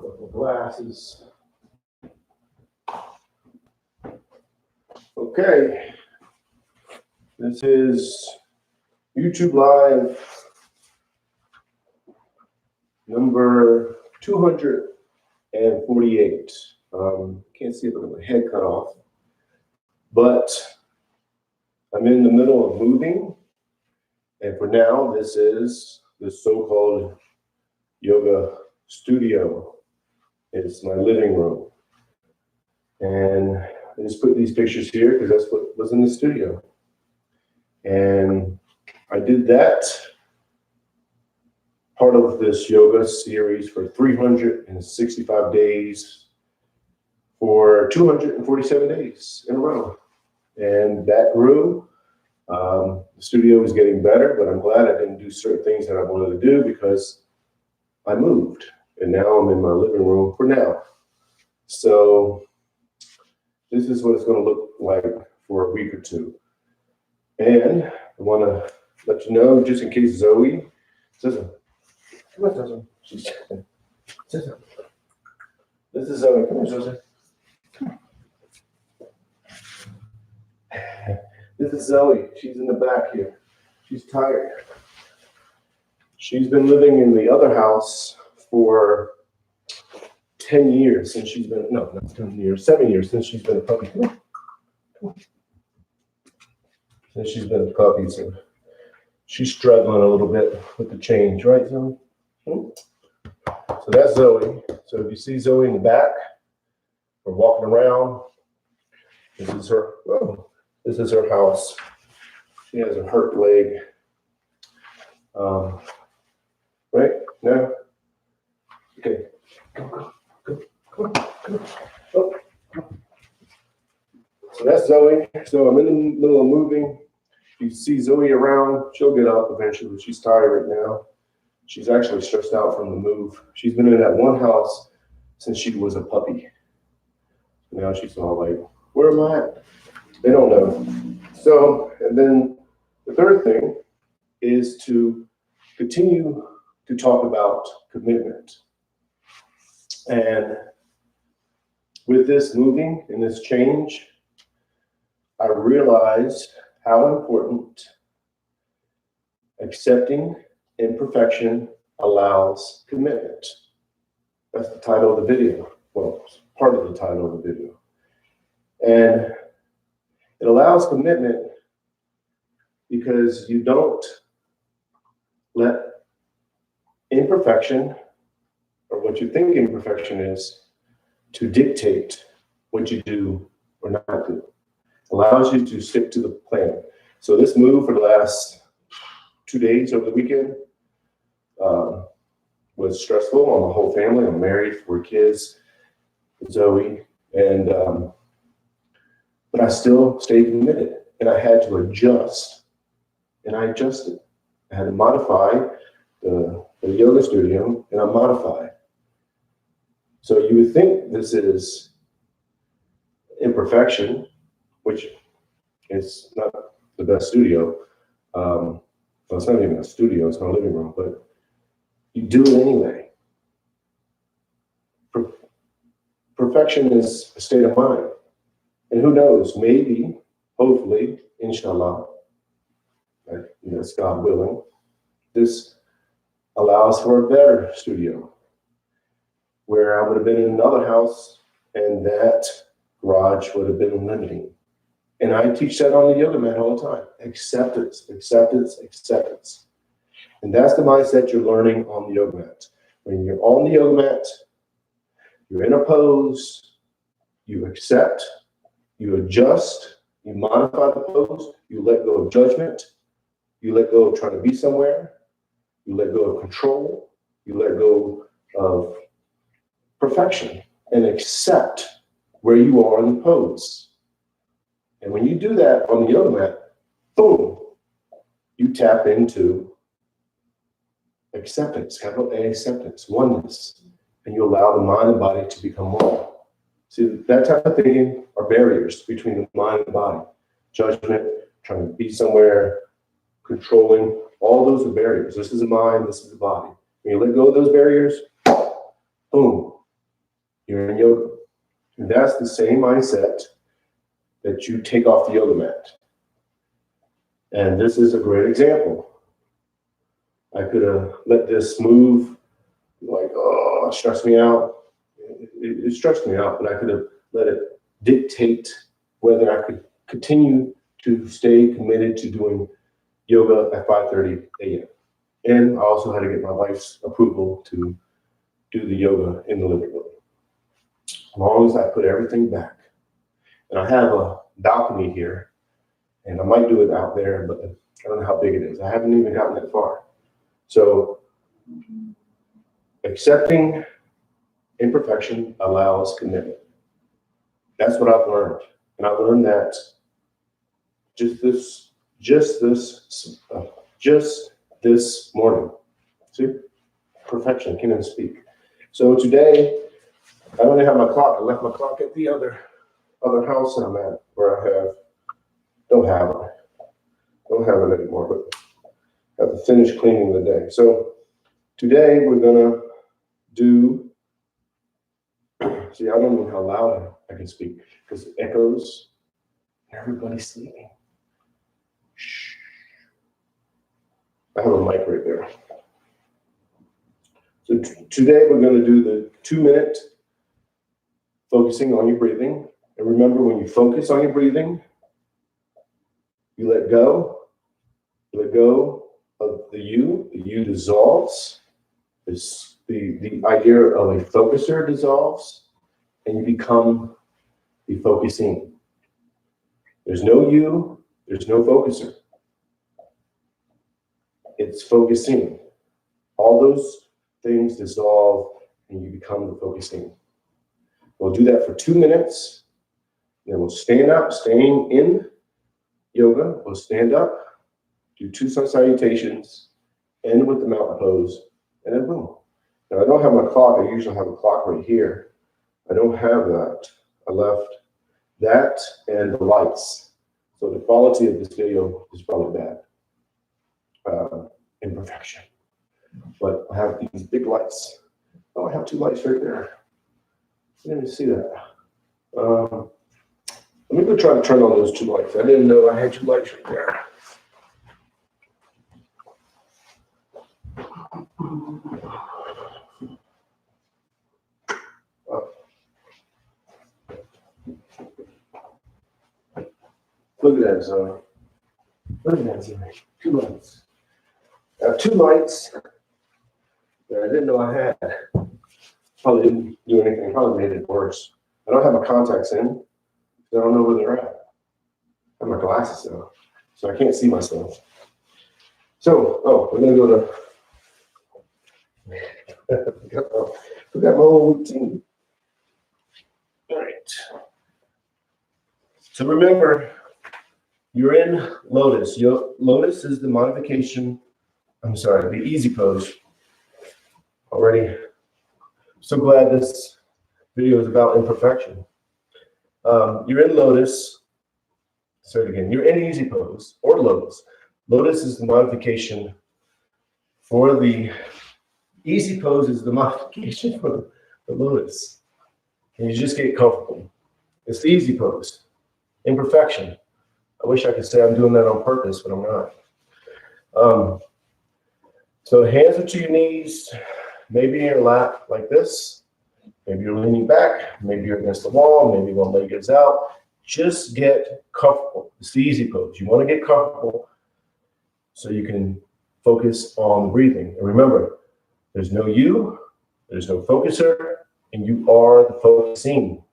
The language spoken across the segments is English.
Glasses. Okay, this is YouTube Live number 248. Can't see it with my head cut off, but I'm in the middle of moving, and for now, this is the so-called yoga studio. It's my living room, and I just put these pictures here because that's what was in the studio. And I did that part of this yoga series for 365 days for 247 days in a row. And that grew. The studio is getting better, but I'm glad I didn't do certain things that I wanted to do because I moved. And now I'm in my living room for now. So this is what it's going to look like for a week or two. And I want to let you know, just in case Zoe, come on, Zoe. This is Zoe. Come here, Zoe. This is Zoe. She's in the back here. She's tired. She's been living in the other house for 10 years since she's been, no, not 10 years, 7 years since she's been a puppy. Come on. Since she's been a puppy, so she's struggling a little bit with the change, right, Zoe? So that's Zoe. So if you see Zoe in the back or walking around, this is her. Oh, this is her house. She has a hurt leg. Right now. Okay. Go. Come on. Oh. So that's Zoe. So I'm in the middle of moving. You see Zoe around, she'll get up eventually. She's tired right now. She's actually stressed out from the move. She's been in that one house since she was a puppy. Now she's all like, where am I at? They don't know. So, and then the third thing is to continue to talk about commitment. And with this moving and this change, I realized how important accepting imperfection allows commitment. That's the title of the video. Well, it's part of the title of the video. And it allows commitment because you don't let imperfection, or what you think imperfection is, to dictate what you do or not do. Allows you to stick to the plan. So this move for the last 2 days over the weekend was stressful on the whole family. I'm married, 4 kids, Zoe, and but I still stayed committed, and I had to adjust, and I adjusted. I had to modify the yoga studio, and I modified. So you would think this is imperfection, which is not the best studio. Well, it's not even a studio, it's my living room, but you do it anyway. Perfection is a state of mind. And who knows, maybe, hopefully, inshallah, that's God willing, this allows for a better studio where I would have been in another house and that garage would have been limiting. And I teach that on the yoga mat all the time. Acceptance, acceptance, acceptance. And that's the mindset you're learning on the yoga mat. When you're on the yoga mat, you're in a pose, you accept, you adjust, you modify the pose, you let go of judgment, you let go of trying to be somewhere, you let go of control, you let go of perfection, and accept where you are in the pose. And when you do that on the yoga mat, boom, you tap into acceptance, capital A acceptance, oneness, and you allow the mind and body to become one. See, that type of thinking are barriers between the mind and the body. Judgment, trying to be somewhere, controlling, all those are barriers. This is the mind, this is the body. When you let go of those barriers, boom, You're in yoga. And that's the same mindset that you take off the yoga mat. And this is a great example. I could have let this move, like, oh, it stressed me out. It stressed me out, but I could have let it dictate whether I could continue to stay committed to doing yoga at 5:30 a.m. And I also had to get my wife's approval to do the yoga in the living room. As long as I put everything back. And I have a balcony here, and I might do it out there, but I don't know how big it is. I haven't even gotten that far. So accepting imperfection allows commitment. That's what I've learned. And I learned that just this morning. See? Perfection, can't even speak. So today, I only have my clock. I left my clock at the other house that I'm at, where I don't have it anymore, but have to finish cleaning the day. So today we're gonna do, see, I don't know how loud I can speak because it echoes. Everybody's sleeping. Shh. I have a mic right there. So today we're going to do the 2-minute focusing on your breathing. And remember, when you focus on your breathing, you let go of the you dissolves. The idea of a focuser dissolves, and you become the focusing. There's no you, there's no focuser. It's focusing. All those things dissolve and you become the focusing. We'll do that for 2 minutes. Then we'll stand up, staying in yoga. We'll stand up, do 2 sun salutations, end with the mountain pose, and then boom. Now I don't have my clock. I usually have a clock right here. I don't have that. I left that and the lights. So the quality of this video is probably bad. Imperfection. But I have these big lights. Oh, I have 2 lights right there. I didn't see that. Let me go try to turn on those 2 lights. I didn't know I had 2 lights right there. Look at that, Zoe. Look at that, Zoe. 2 lights. I have 2 lights that I didn't know I had. Probably didn't do anything. Probably made it worse. I don't have my contacts in. I don't know where they're at. I have my glasses though, so I can't see myself. So, we're gonna go to. Forgot my whole routine. All right. So remember, you're in lotus. Lotus is the modification. I'm sorry, the easy pose. Already. So glad this video is about imperfection. You're in lotus. Say it again. You're in easy pose or lotus. Lotus is the modification for the easy pose is the modification for the lotus. And you just get comfortable. It's the easy pose. Imperfection. I wish I could say I'm doing that on purpose, but I'm not. So hands are to your knees, maybe in your lap like this. Maybe you're leaning back, maybe you're against the wall, maybe one leg is out. Just get comfortable. It's the easy pose. You want to get comfortable so you can focus on the breathing. And remember, there's no you, there's no focuser, and you are the focusing.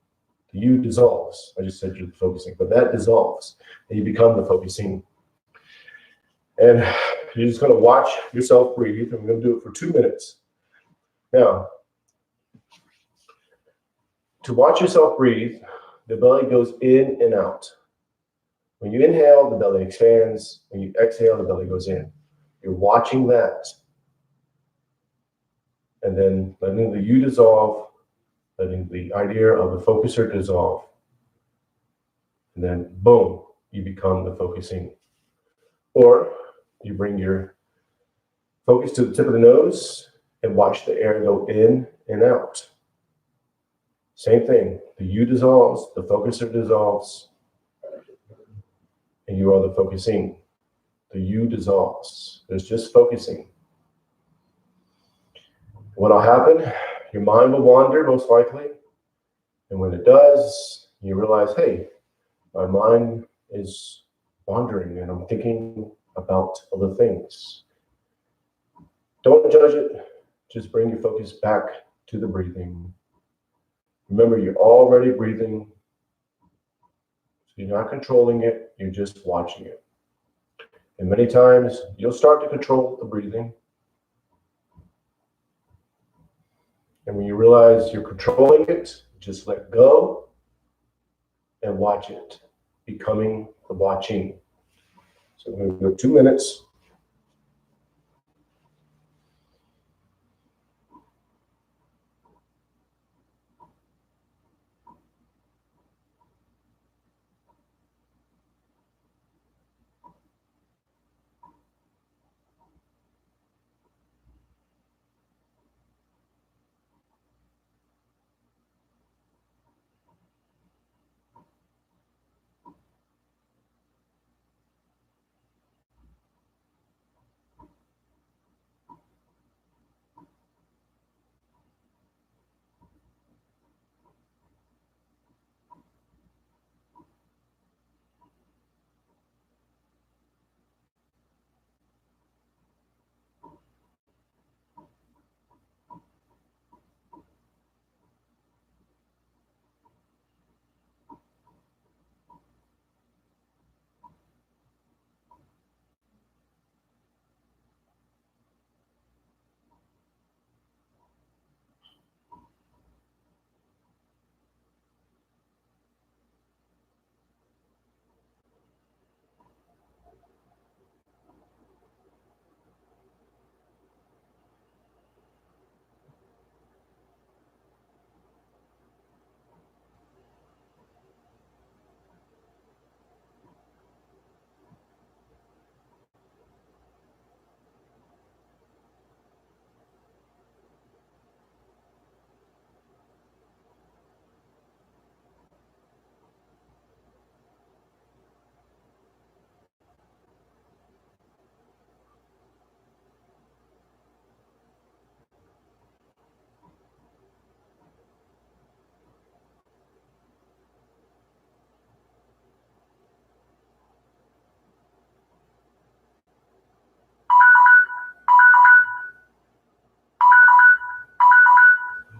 The you dissolves. I just said you're the focusing, but that dissolves, and you become the focusing. And you're just going to watch yourself breathe. I'm going to do it for 2 minutes. Now, to watch yourself breathe, the belly goes in and out. When you inhale, the belly expands. When you exhale, the belly goes in. You're watching that. And then letting the you dissolve, letting the idea of the focuser dissolve. And then, boom, you become the focusing. Or you bring your focus to the tip of the nose and watch the air go in and out. Same thing. The you dissolves, the focuser dissolves, and you are the focusing. The you dissolves. There's just focusing. What'll happen? Your mind will wander, most likely. And when it does, you realize, hey, my mind is wandering and I'm thinking about other things. Don't judge it. Just bring your focus back to the breathing. Remember, you're already breathing. So you're not controlling it. You're just watching it. And many times, you'll start to control the breathing. And when you realize you're controlling it, just let go and watch it, becoming the watching. So we're going to go 2 minutes.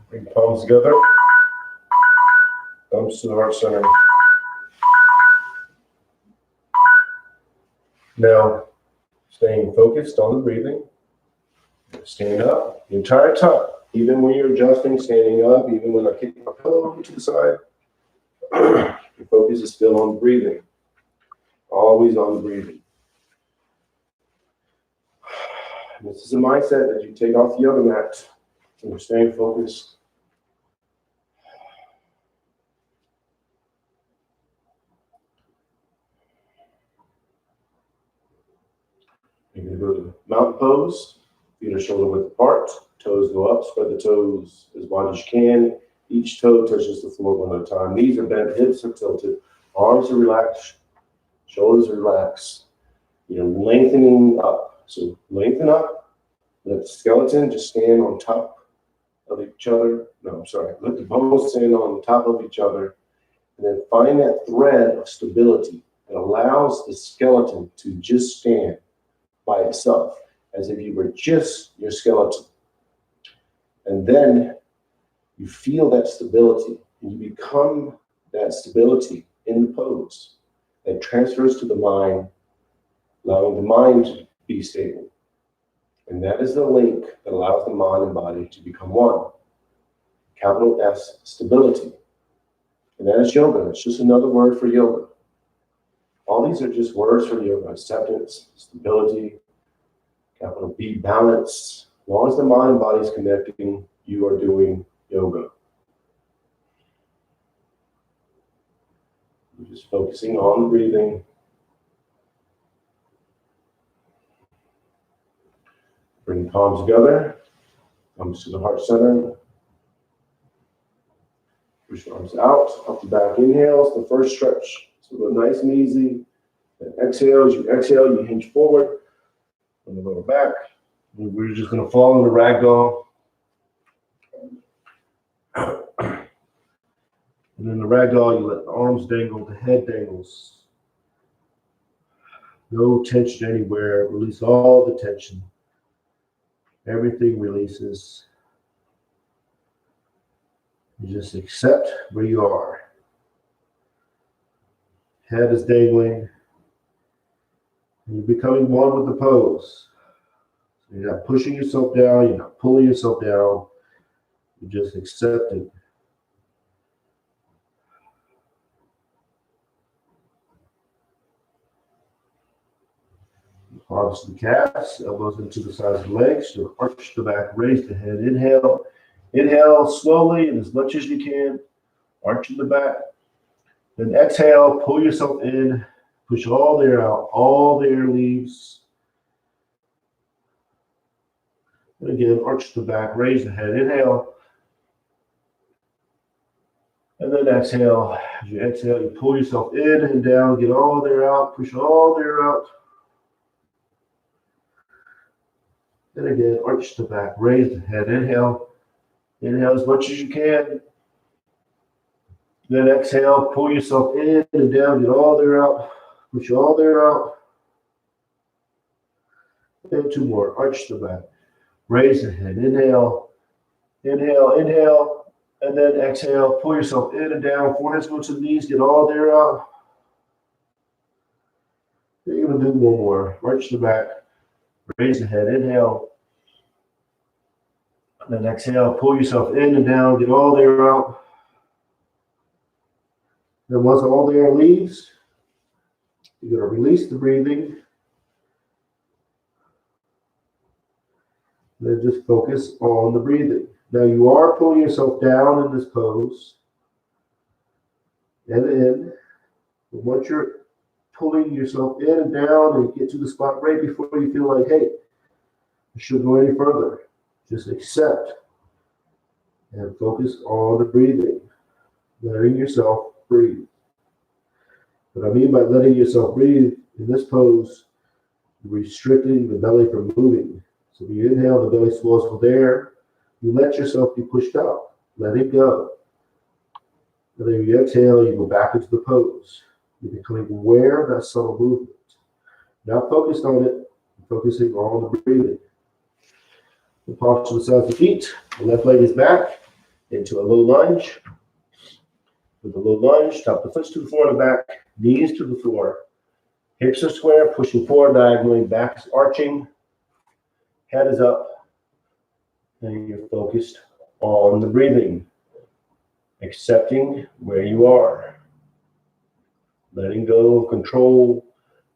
Bring palms together. Thumbs to the heart center. Now, staying focused on the breathing. Stand up the entire time. Even when you're adjusting, standing up, even when I kick my pillow over to the side, your focus is still on breathing. Always on the breathing. And this is a mindset that you take off the yoga mat and you're staying focused. You're going to go to mountain pose. Feet are shoulder width apart. Toes go up. Spread the toes as wide as you can. Each toe touches the floor one at a time. Knees are bent. Hips are tilted. Arms are relaxed. Shoulders are relaxed. You're lengthening up. So lengthen up. Let the skeleton just stand on top of each other. No, I'm sorry. Let the bones stand on top of each other. And then find that thread of stability that allows the skeleton to just stand by itself, as if you were just your skeleton. And then you feel that stability, and you become that stability in the pose that transfers to the mind, allowing the mind to be stable. And that is the link that allows the mind and body to become one. Capital S, stability. And that is yoga. It's just another word for yoga. All these are just words for yoga. Acceptance, stability, capital B, balance. As long as the mind and body is connecting, you are doing yoga. You're just focusing on the breathing. Bring palms together. Thumbs to the heart center. Push your arms out, up the back. Inhale, it's the first stretch. So go nice and easy. And exhale, as you exhale, you hinge forward on the lower back. And we're just going to fall into ragdoll. And in the ragdoll, you let the arms dangle, the head dangles. No tension anywhere. Release all the tension. Everything releases. You just accept where you are. Head is dangling. You're becoming one with the pose. So you're not pushing yourself down. You're not pulling yourself down. You just accept it. Arms to the calves, elbows into the sides of the legs. So arch the back, raise the head. Inhale. Inhale slowly and as much as you can. Arch in the back. Then exhale, pull yourself in. Push all the air out. All the air leaves. And again, arch the back, raise the head. Inhale. And then exhale. As you exhale, you pull yourself in and down. Get all the air out. Push all the air out. And again, arch the back, raise the head. Inhale. Inhale as much as you can. Then exhale, pull yourself in and down, get all the air out. Push all the air out. And two more, arch the back. Raise the head. Inhale. Inhale, inhale. And then exhale, pull yourself in and down. Foreheads go to the knees, get all the air out. Then you're going to do one more. Arch the back. Raise the head. Inhale. And then exhale, pull yourself in and down, get all the air out. Then once all the air leaves, you're going to release the breathing. Then just focus on the breathing. Now you are pulling yourself down in this pose and in. But once you're pulling yourself in and down and get to the spot right before you feel like, hey, I shouldn't go any further. Just accept and focus on the breathing, letting yourself breathe. What I mean by letting yourself breathe in this pose, restricting the belly from moving. So when you inhale, the belly swells with air. You let yourself be pushed out. Let it go. And then you exhale, you go back into the pose. You're becoming aware of that subtle movement. Not focused on it, focusing on the breathing. The palms to the sides of the feet. The left leg is back into a low lunge. With a low lunge, top the foot to the floor and the back, knees to the floor. Hips are square, pushing forward diagonally, back is arching, head is up, and you're focused on the breathing, accepting where you are, letting go of control,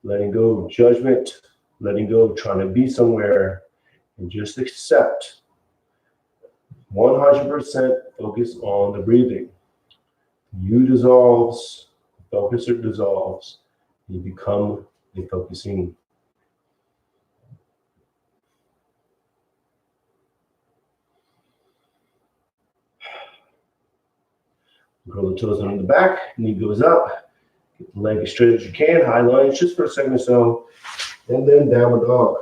letting go of judgment, letting go of trying to be somewhere, and just accept 100% focus on the breathing. You dissolves, the focuser dissolves, you become the focusing. Curl the toes under the back, knee goes up, get the leg as straight as you can, high lunge just for a second or so, and then downward dog.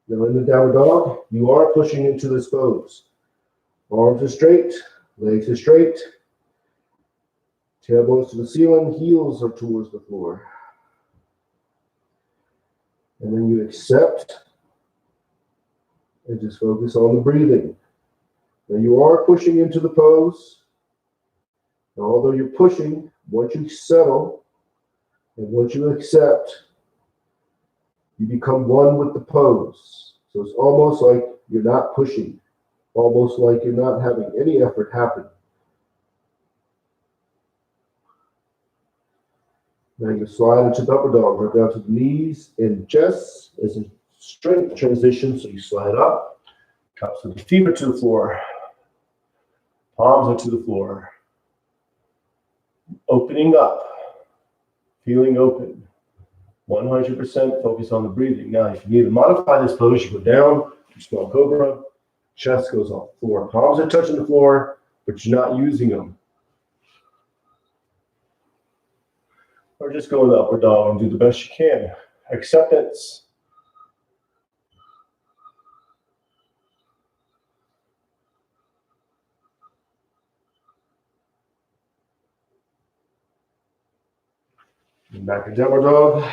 Now in the downward dog, you are pushing into this pose. Arms are straight, legs are straight, tailbones to the ceiling, heels are towards the floor. And then you accept and just focus on the breathing. Now you are pushing into the pose. Now, although you're pushing, once you settle and once you accept, you become one with the pose. So it's almost like you're not pushing, almost like you're not having any effort happen. Now you slide into the upper dog, right down to the knees and chest as a strength transition. So you slide up, tops of the feet are to the floor, palms are to the floor. Opening up, feeling open. 100% focus on the breathing. Now, if you need to modify this pose, you go down to small cobra, chest goes off the floor, palms are touching the floor, but you're not using them. Or just go in the upward dog and do the best you can. Acceptance. And back in downward dog.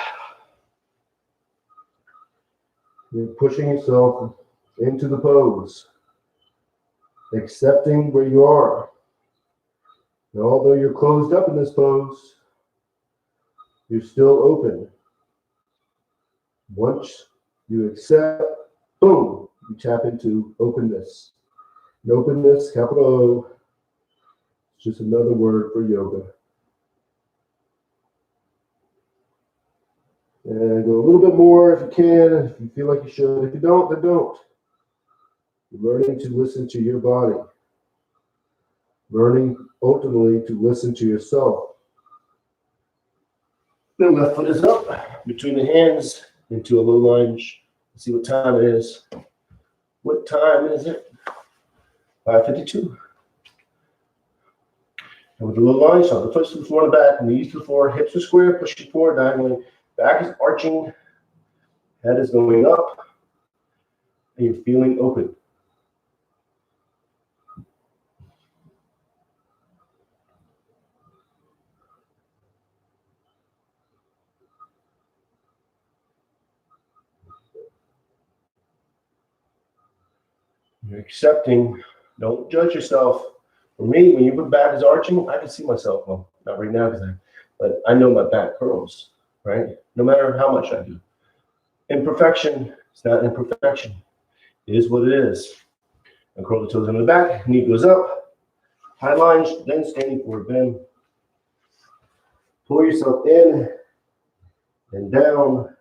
You're pushing yourself into the pose. Accepting where you are. And although you're closed up in this pose, you're still open. Once you accept, boom, you tap into openness. And openness, capital O, is just another word for yoga. And go a little bit more if you can, if you feel like you should. If you don't, then don't. You're learning to listen to your body. Learning ultimately to listen to yourself. Then left foot is up between the hands into a low lunge. Let's see what time it is. What time is it? 5:52. And with the low lunge, so the foot to the floor and the back, knees to the floor, hips are square, pushing forward diagonally. Back is arching, head is going up, and you're feeling open. You're accepting, don't judge yourself. For me, when your back is arching, I can see myself. Well, not right now, but I know my back curls, right? No matter how much I do. Imperfection is not imperfection. It is what it is. And curl the toes in the back, knee goes up, high lunge, then standing forward bend. Pull yourself in and down.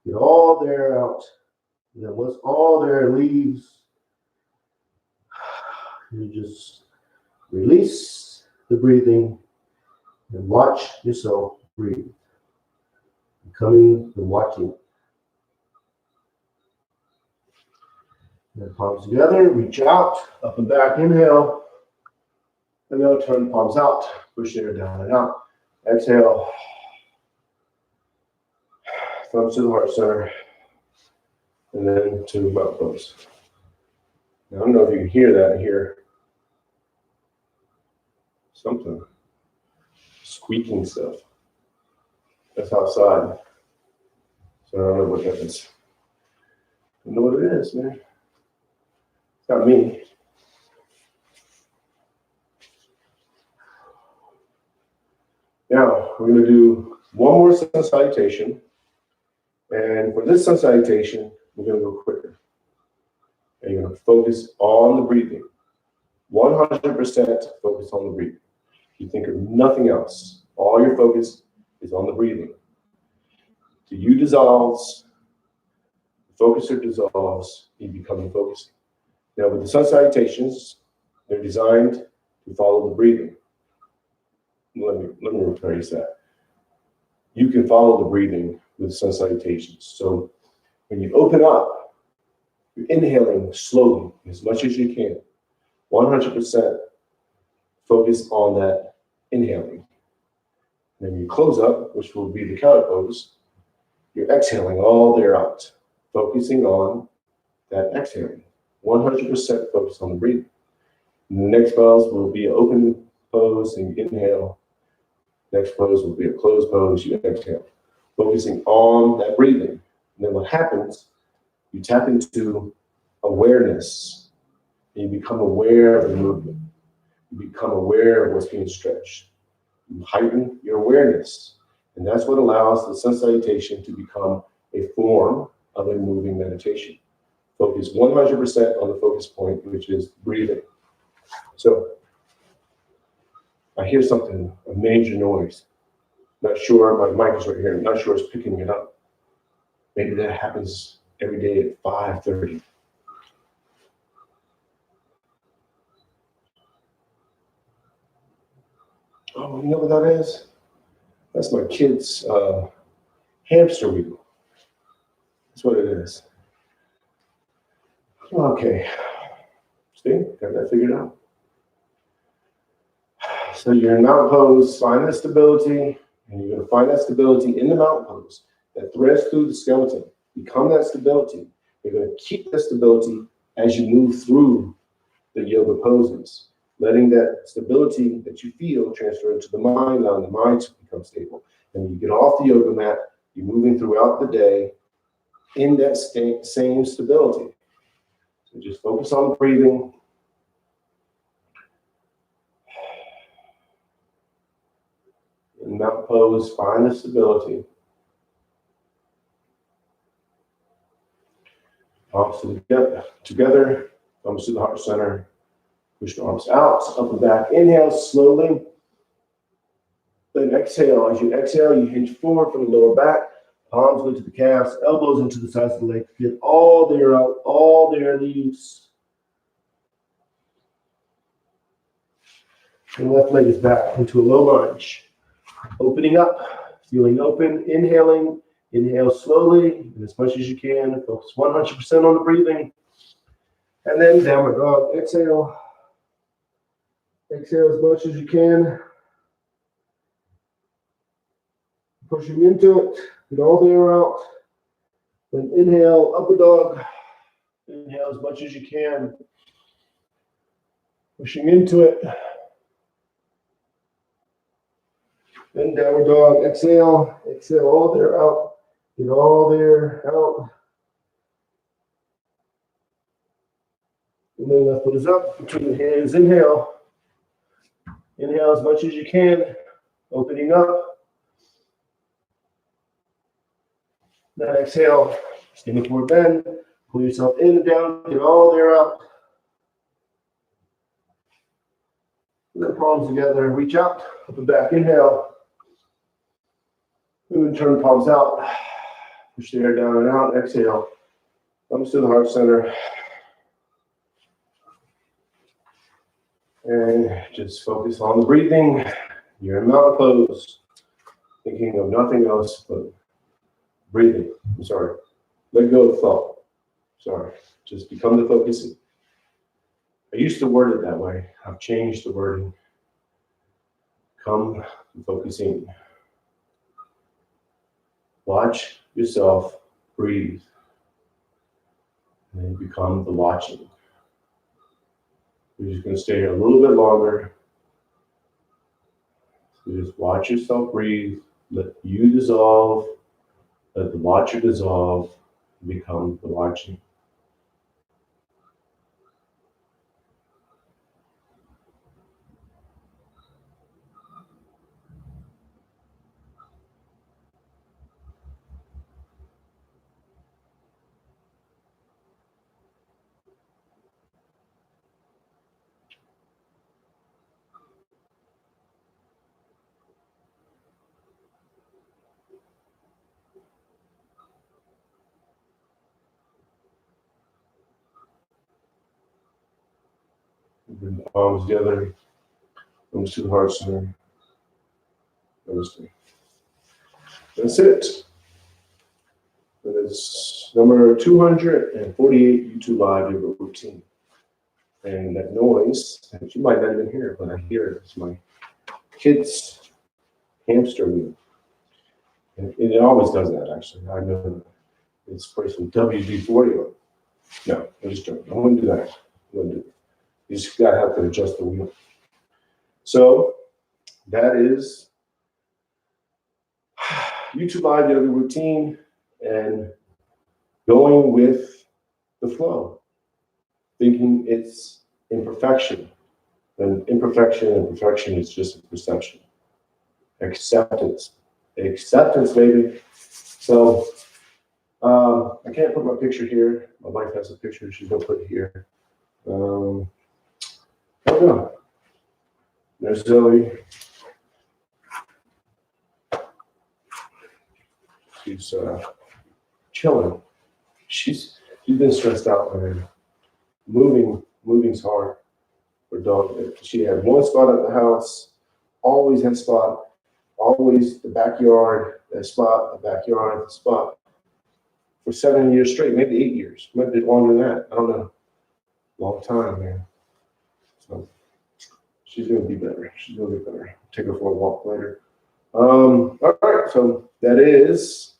Get all the air out. And then once all the air leaves, you just release the breathing and watch yourself breathe. Becoming the watching. And palms together, reach out, up and back, inhale. And then turn the palms out, push the air down and out. Exhale. Thumbs to the heart center. And then to mountain pose. Now, I don't know if you can hear that here. Something. Squeaking stuff. That's outside. So I don't know what that is. I don't know what it is, man. It's not me. Now, we're going to do one more sun salutation. And for this sun salutation, we're going to go quicker. And you're going to focus on the breathing. 100% focus on the breathing. You think of nothing else. All your focus is on the breathing. So you dissolves, the focuser dissolves, you become focused. Now with the sun salutations, they're designed to follow the breathing. Let me rephrase that. You can follow the breathing with sun salutations. So when you open up, you're inhaling slowly, as much as you can. 100% focus on that inhaling. Then you close up, which will be the counter pose. You're exhaling all the air out, focusing on that exhaling. 100% focus on the breathing. And the next pose will be an open pose, and you inhale. Next pose will be a closed pose, you exhale. Focusing on that breathing. And then what happens, you tap into awareness. And you become aware of the movement. You become aware of what's being stretched. You heighten your awareness. And that's what allows the sun salutation to become a form of a moving meditation. Focus 100% on the focus point, which is breathing. So I hear something, a major noise. Not sure, my mic is right here. I'm not sure it's picking it up. Maybe that happens every day at 5:30. Oh, you know what that is? That's my kid's hamster wheel. That's what it is. Okay. See, got that figured out. So you're in mountain pose, find the stability, and you're going to find that stability in the mountain pose that threads through the skeleton. Become that stability. You're going to keep that stability as you move through the yoga poses, letting that stability that you feel transfer into the mind, allowing the mind to become stable. And when you get off the yoga mat, you're moving throughout the day in that same stability. So just focus on breathing. In mountain pose, find the stability. Arms together, thumbs to the heart center. Push the arms out, up and back. Inhale slowly. Then exhale. As you exhale, you hinge forward from the lower back. Palms go to the calves, elbows into the sides of the legs. Get all the air out, all the air leaves. And left leg is back into a low lunge. Opening up, feeling open, inhaling. Inhale slowly and as much as you can. Focus 100% on the breathing. And then downward dog. Exhale. Exhale as much as you can. Pushing into it. Get all the air out. Then inhale, upward dog. Inhale as much as you can. Pushing into it. Then downward dog. Exhale. Exhale all the air out. Get all the air out. And then left foot is up. Between the hands. Inhale. Inhale as much as you can. Opening up. Then exhale. Standing forward bend. Pull yourself in and down. Get all the air out. And then palms together. Reach out. Up and back. Inhale. And then turn the palms out. Push the air down and out. Exhale. Thumbs to the heart center. And just focus on the breathing. You're in mountain pose. Thinking of nothing else but breathing. I'm sorry. Let go of thought. Sorry. Just become the focusing. I used to word it that way. I've changed the wording. Come focusing. Watch yourself breathe. And then become the watching. We're just going to stay here a little bit longer. So just watch yourself breathe. Let you dissolve. Let the watcher dissolve. Become the watching. Bring the palms together. Thumbs to the heart center. Namaste. That's it. That is number 248 YouTube Live Yoga Routine. And that noise, that you might not even hear it, but I hear it. It's my kid's hamster wheel. And it always does that, actually. I know it's probably some WD-40. No, I'm just joking. I wouldn't do that. I wouldn't do that. You just gotta have to adjust the wheel. So that is YouTube Live Yoga Routine and going with the flow, thinking it's imperfection. And imperfection and perfection is just a perception. Acceptance. Acceptance, baby. So I can't put my picture here. My wife has a picture. She's going to put it here. I don't know. There's Zoe. She's chilling. She's been stressed out, man. Moving's hard for a dog. She had one spot at the house, always had spot, always the backyard, that spot, the backyard, the spot. For 7 years straight, maybe 8 years, maybe longer than that. I don't know. Long time, man. So She's gonna be better. She's gonna be better. Take her for a walk later. All right, so that is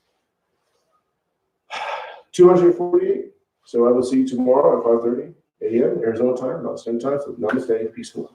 248. So I will see you tomorrow at 5:30 a.m. Arizona time, about same time. So namaste, peaceful.